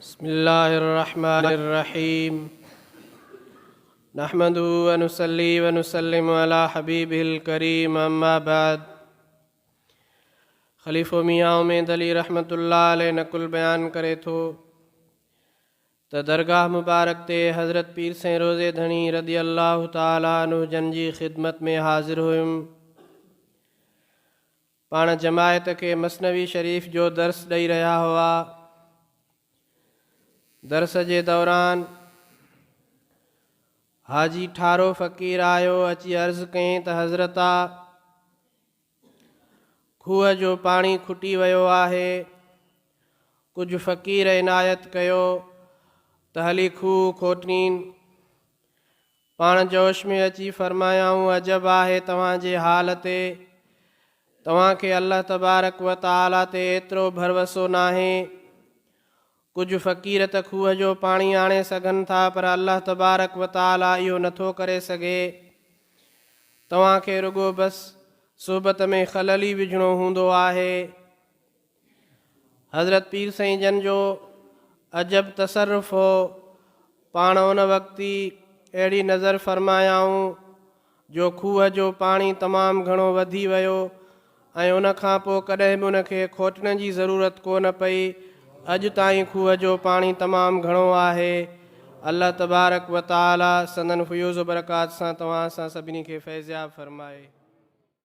बिस्मिल्लाहिर्रहमानिर्रहीम नहमदुहु व नुसल्ली व नुसल्लिमु अला हबीबिल करीम अम्मा बाद। खलीफ़ो मियाँ उमैद अली रहमतुल्लाह अलैह नकुल बयान करे थो त दरगाह मुबारक ते हज़रत पीर साईं रोज़े धणी रदी अल्लाह ताला अन्हु जन जी ख़िदमत में हाज़िर हुयुमि। पाण जमायत के मसनवी शरीफ़ जो दर्स ॾेई रहा हुआ। दर्स जे दौरान हाजी ठारो फ़कीर आयो अची अर्ज़ कयईं त हज़रता खूह जो पाणी खुटी वियो आहे। कुछ फ़कीर इनायत कयो त हली खूह खोटीन। पाण जोश में अची फरमायाऊं अजब आहे तव्हांजे हाल ते। तव्हांखे अल्लाह तबारक व ताला ते एतिरो भरवसो नाहे। कुछ फ़कीर त खूह जो पाणी आणे सघनि था पर अल्लाह तबारक व ताला इहो नथो करे सघे। तव्हांखे रुगो बस सोबत में ख़लल ई विझणो हूंदो आहे। हज़रत पीर साईं जन जो अजब तसरुफ़ हो। पाण उन वक़्ति अहिड़ी नज़र फरमायाऊं जो खूह जो पाणी तमामु घणो वधी वियो ऐं उन खां पोइ कॾहिं बि उनखे खोटण जी ज़रूरत कोन पई। अॼु ताईं खूह जो पाणी तमामु घणो आहे। अल्लाह तबारक व ताला संदन फयूज़ बरक़ात सां तव्हां असां सभिनी खे फैज़याब फरमाए।